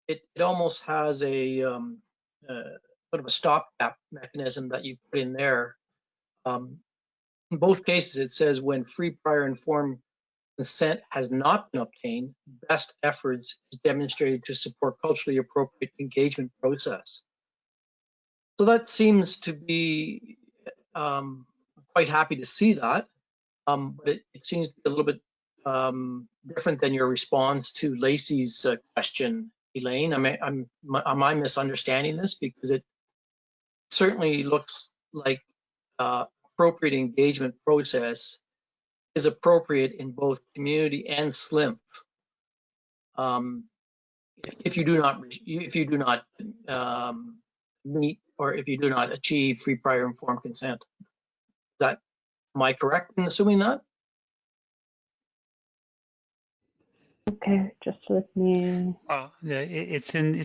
it almost has a sort of a stopgap mechanism that you put in there. In both cases, it says when free, prior, informed consent has not been obtained, best efforts is demonstrated to support culturally appropriate engagement process. So that seems to be, quite happy to see that, but it seems to be a little bit different than your response to Lacey's question, Elaine. Am I misunderstanding this? Because it certainly looks like appropriate engagement process is appropriate in both community and SLIMP. If you do not meet, or if you do not achieve free, prior, informed consent. Am I correct in assuming that? Okay, just let me. Yeah, it's an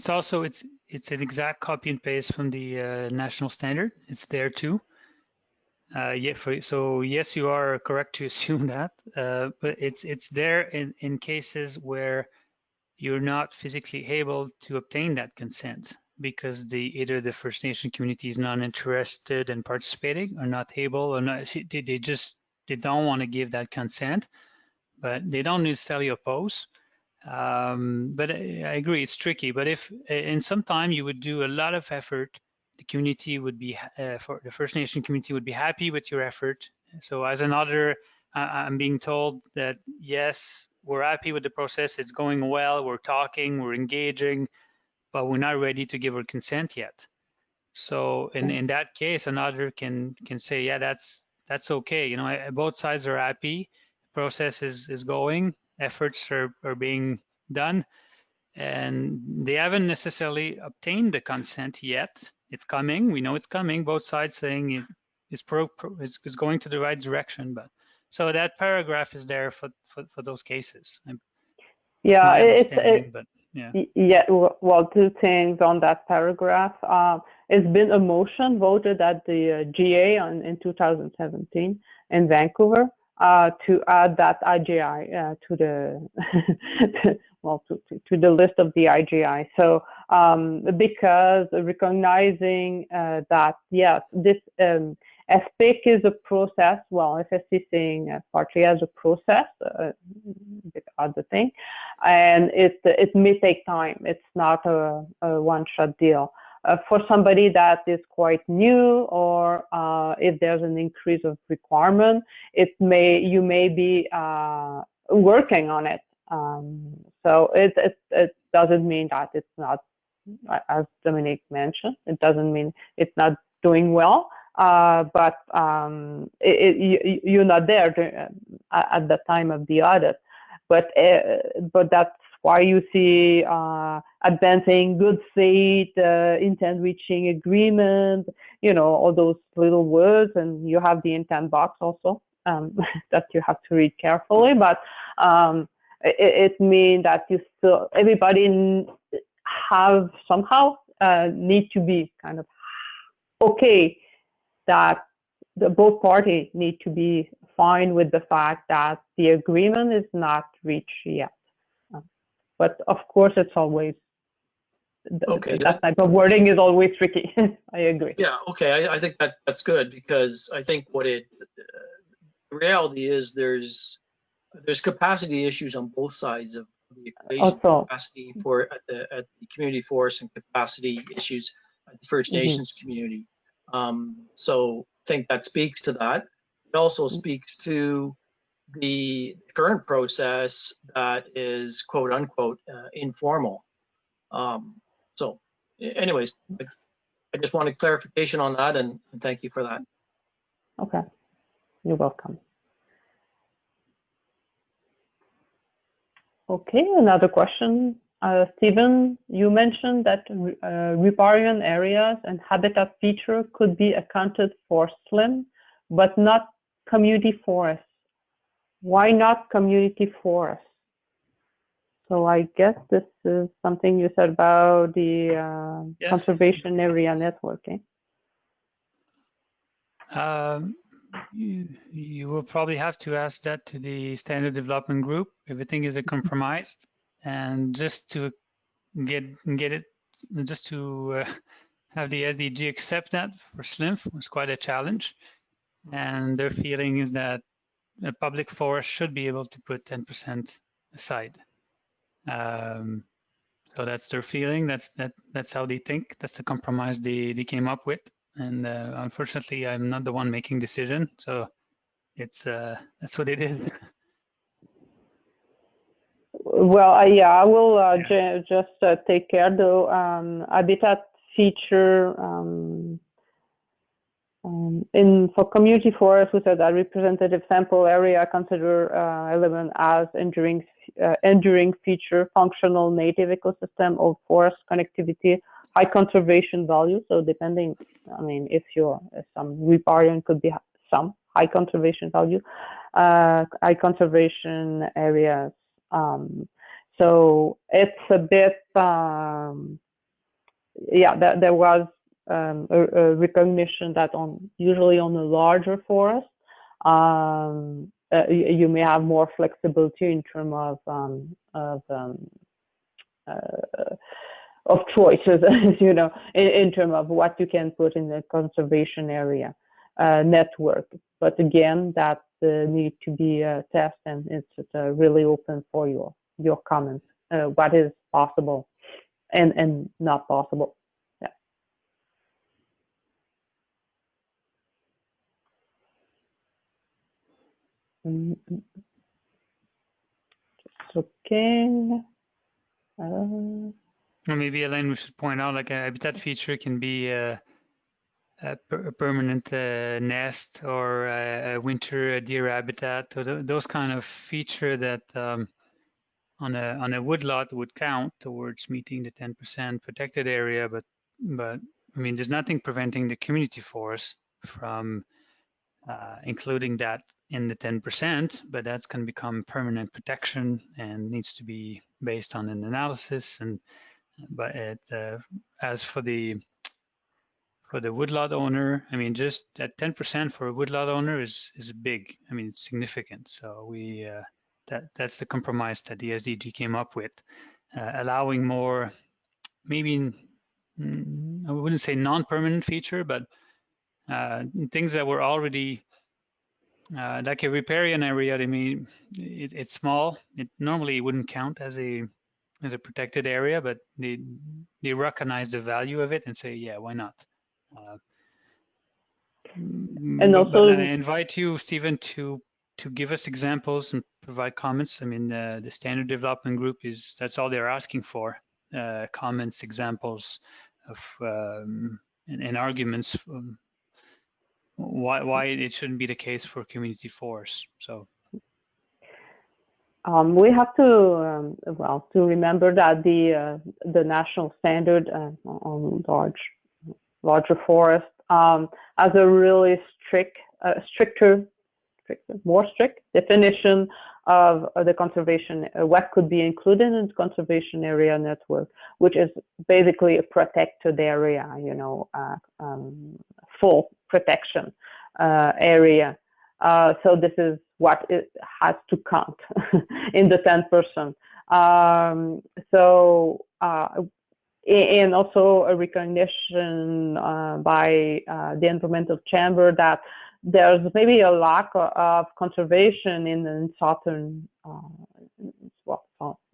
exact copy and paste from the national standard. It's there too. So yes, you are correct to assume that, but it's there in cases where you're not physically able to obtain that consent because either the First Nation community is not interested in participating, or not able, or not, they don't want to give that consent, but they don't necessarily oppose. But I agree, it's tricky. But if in some time you would do a lot of effort, the community would be, for the First Nation community would be happy with your effort. So as another, I'm being told that yes, we're happy with the process, it's going well, we're talking, we're engaging, but we're not ready to give our consent yet. So in that case, another can say, yeah, that's okay. You know, both sides are happy. Process is going. Efforts are being done, and they haven't necessarily obtained the consent yet. It's coming. We know it's coming. Both sides saying it's going to the right direction. But so that paragraph is there for those cases. Yeah, My understanding, but yeah. Yeah, well, two things on that paragraph. It's been a motion voted at the GA in 2017 in Vancouver to add that IGI to the well to the list of the IGI. So because recognizing that yes, this FPIC is a process. Well, FSC saying partly as a process, other thing, and it may take time. It's not a one-shot deal. For somebody that is quite new, or if there's an increase of requirement, you may be working on it. So it doesn't mean that it's not, as Dominique mentioned, it doesn't mean it's not doing well. But you're not there at the time of the audit. But that's why you see advancing good faith, intent reaching agreement, you know, all those little words, and you have the intent box also that you have to read carefully. But it means that you still, everybody have somehow need to be kind of okay that both parties need to be fine with the fact that the agreement is not reached yet. But of course, it's always, Okay, that type of wording is always tricky. I agree. Yeah, okay, I think that's good, because I think the reality is there's capacity issues on both sides of the equation. Also, capacity at the community forest, and capacity issues at the First Nations community. So I think that speaks to that. It also speaks to the current process that is quote unquote informal. So anyways, I just wanted clarification on that, and thank you for that. Okay, you're welcome. Okay, another question. Stephen, you mentioned that riparian areas and habitat feature could be accounted for SLIM, but not community forests. Why not community forests? So I guess this is something you said about the conservation area networking. You will probably have to ask that to the standard development group. Everything is a compromised, and just to get it, just to have the SDG accept that for SLIMF was quite a challenge. And their feeling is that a public forest should be able to put 10% aside. So that's their feeling. That's how they think. That's the compromise they came up with. And unfortunately, I'm not the one making decision. So it's that's what it is. Well, yeah, I will just take care though. Habitat feature for community forest, we said that representative sample area consider element as enduring feature, functional native ecosystem of forest connectivity, high conservation value. So depending, I mean, if some riparian could be some high conservation value, high conservation areas. So it's a bit, yeah, there was a recognition that usually on a larger forest, you may have more flexibility in terms of choices, you know, in terms of what you can put in the conservation area network. But again, that need to be tested, and it's really open for your comments. What is possible and not possible. Just looking. Or maybe, Elaine, we should point out like a habitat feature can be a permanent nest or a winter deer habitat, or those kind of feature that on a woodlot would count towards meeting the 10% protected area. But I mean, there's nothing preventing the community forest from including that in the 10%, but that's going to become permanent protection and needs to be based on an analysis. And but as for the woodlot owner, I mean, just that 10% for a woodlot owner is big. I mean, it's significant. So we that's the compromise that the SDG came up with, allowing more, maybe I wouldn't say non-permanent feature, but things that were already like a riparian area. I mean, it's small. It normally wouldn't count as a protected area, but they recognize the value of it and say, yeah, why not? And also, but I invite you, Stephen, to give us examples and provide comments. I mean, the standard development group that's all they're asking for, comments, examples of and arguments why it shouldn't be the case for community forests. So we have to to remember that the national standard on larger forest has a really more strict definition of the conservation, what could be included in the conservation area network, which is basically a protected area, you know, full protection area. So this is what it has to count in the 10%. And also a recognition by the environmental chamber that there's maybe a lack of conservation in southern,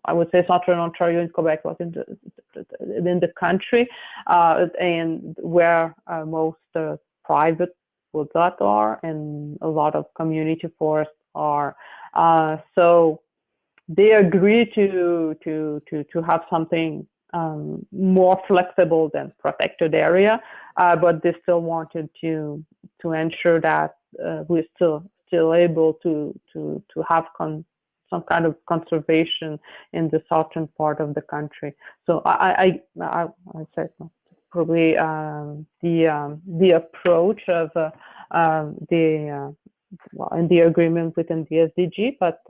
I would say southern Ontario and Quebec, but in the country, and where most private woodlots are and a lot of community forests are. So they agree to have something more flexible than protected area, but they still wanted to ensure that we're still able to have some kind of conservation in the southern part of the country. So I said probably the approach of in the agreement within the SDG, but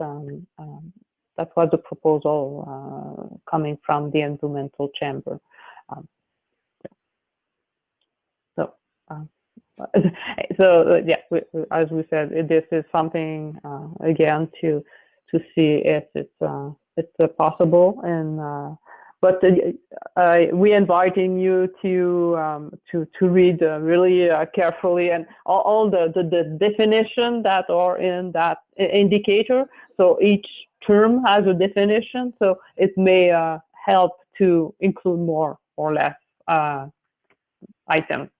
that was the proposal coming from the environmental chamber. So yeah, as we said, this is something again to see if it's possible, and but we're inviting you to read really carefully and all the definition that are in that indicator. So each term has a definition, so it may help to include more or less items.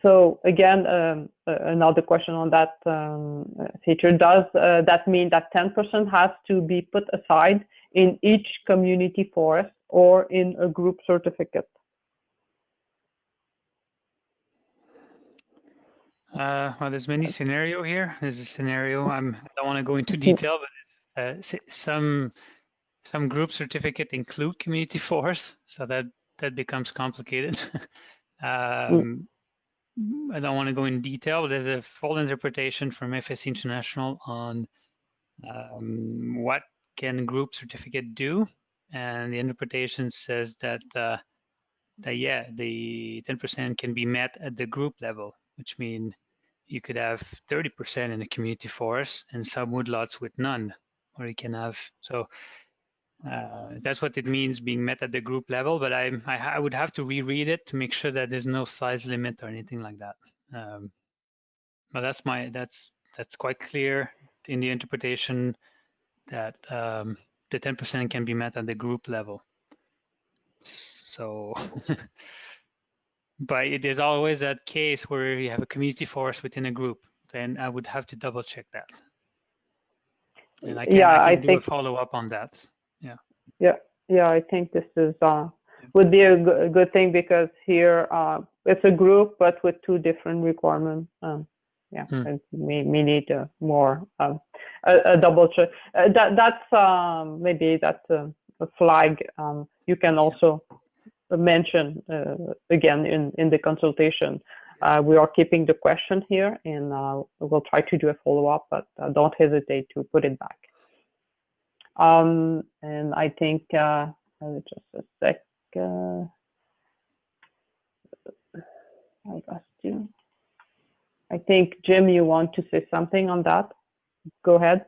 So again, another question on that feature, does that mean that 10% has to be put aside in each community forest or in a group certificate? Well, there's many scenario here. There's a scenario, I don't want to go into detail, but some group certificate include community forests, so that becomes complicated. I don't want to go in detail, but there's a full interpretation from FSC International on what can group certificate do, and the interpretation says that yeah, the 10% can be met at the group level, which means you could have 30% in a community forest and some woodlots with none, or you can have so. That's what it means being met at the group level, but I would have to reread it to make sure that there's no size limit or anything like that. But that's quite clear in the interpretation that the 10% can be met at the group level. So, but it is always that case where you have a community forest within a group, then I would have to double check that. And I Yeah, I can do a think follow-up on that. yeah, I think this is would be a good thing, because here it's a group but with two different requirements. Yeah, and we need more a double check. That's maybe that's a flag. You can also mention again in the consultation. We are keeping the question here, and we'll try to do a follow-up, but don't hesitate to put it back. And I think just a sec. I lost you. I think, Jim, you want to say something on that? Go ahead.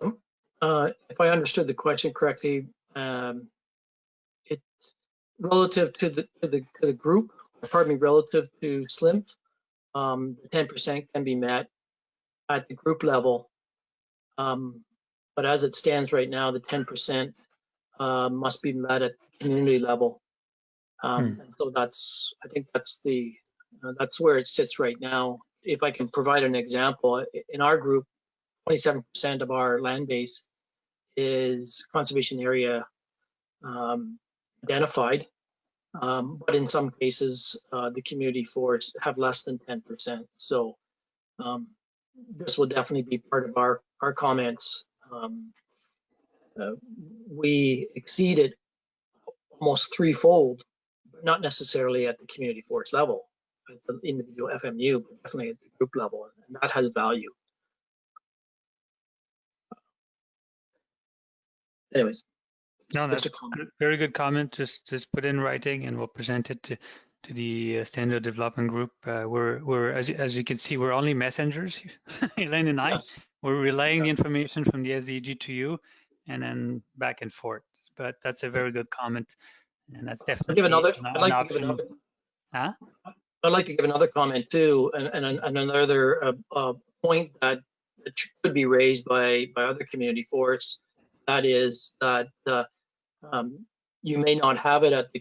If I understood the question correctly, it's relative to the group, pardon me, relative to SLIMF, the 10% can be met at the group level. But as it stands right now, the 10% must be met at the community level. And so I think that's where it sits right now. If I can provide an example, in our group, 27% of our land base is conservation area identified, but in some cases, the community forests have less than 10%. So this will definitely be part of our comments. We exceeded almost threefold, but not necessarily at the community forest level, at the individual FMU, but definitely at the group level, and that has value. Anyways. No, that's a very good comment. Just put in writing, and we'll present it to the standard development group. We're as you can see, we're only messengers, Elaine and I. Yes. We're relaying the information from the SDG to you, and then back and forth. But that's a very good comment, and that's definitely an option. I'd like to give another comment too, and another point that could be raised by other community forests. That is that you may not have it at the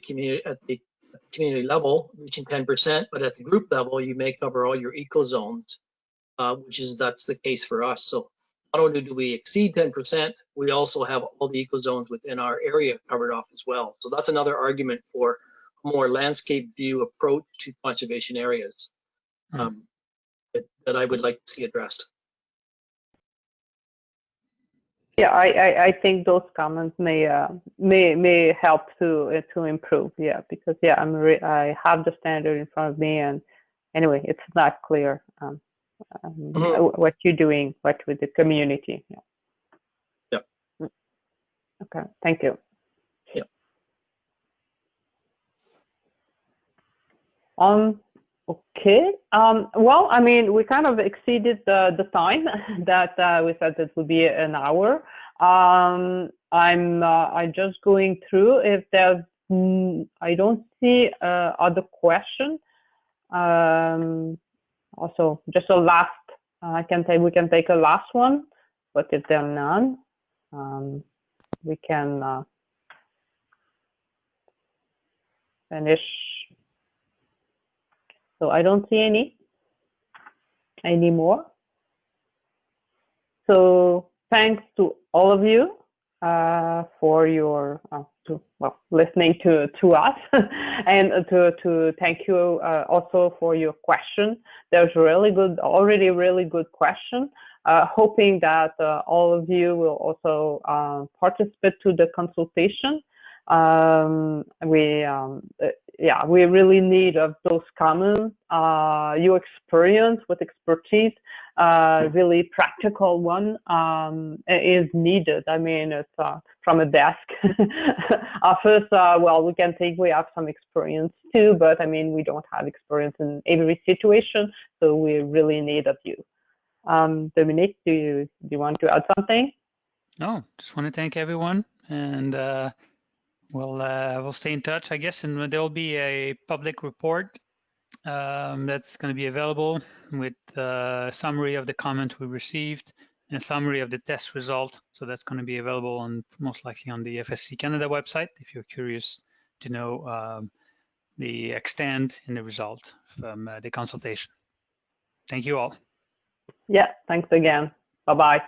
community level, reaching 10%, but at the group level, you may cover all your ecozones, that's the case for us. So not only do we exceed 10%, we also have all the ecozones within our area covered off as well. So that's another argument for a more landscape view approach to conservation areas that I would like to see addressed. Yeah, I think those comments may help to improve. Yeah, because yeah, I have the standard in front of me, and anyway, it's not clear what you're doing, what with the community. Yeah. Okay, thank you. Yeah. Okay. Well, I mean, we kind of exceeded the time that we said it would be an hour. I'm just going through if there's I don't see other question. Also, just a last. We can take a last one, but if there are none, we can finish. So I don't see any more. So thanks to all of you for your listening to us, and to thank you also for your question. There's already really good question. Hoping that all of you will also participate to the consultation. We really need of those comments. Your experience with expertise, really practical one, is needed. I mean, it's from a desk office. Well, we can think we have some experience too, but I mean, we don't have experience in every situation, so we really need of you. Dominique, do you want to add something? No, just want to thank everyone, and we'll stay in touch, I guess, and there will be a public report that's going to be available with a summary of the comment we received and a summary of the test result. So that's going to be available most likely on the FSC Canada website if you're curious to know the extent and the result from the consultation. Thank you all. Yeah, thanks again. Bye-bye.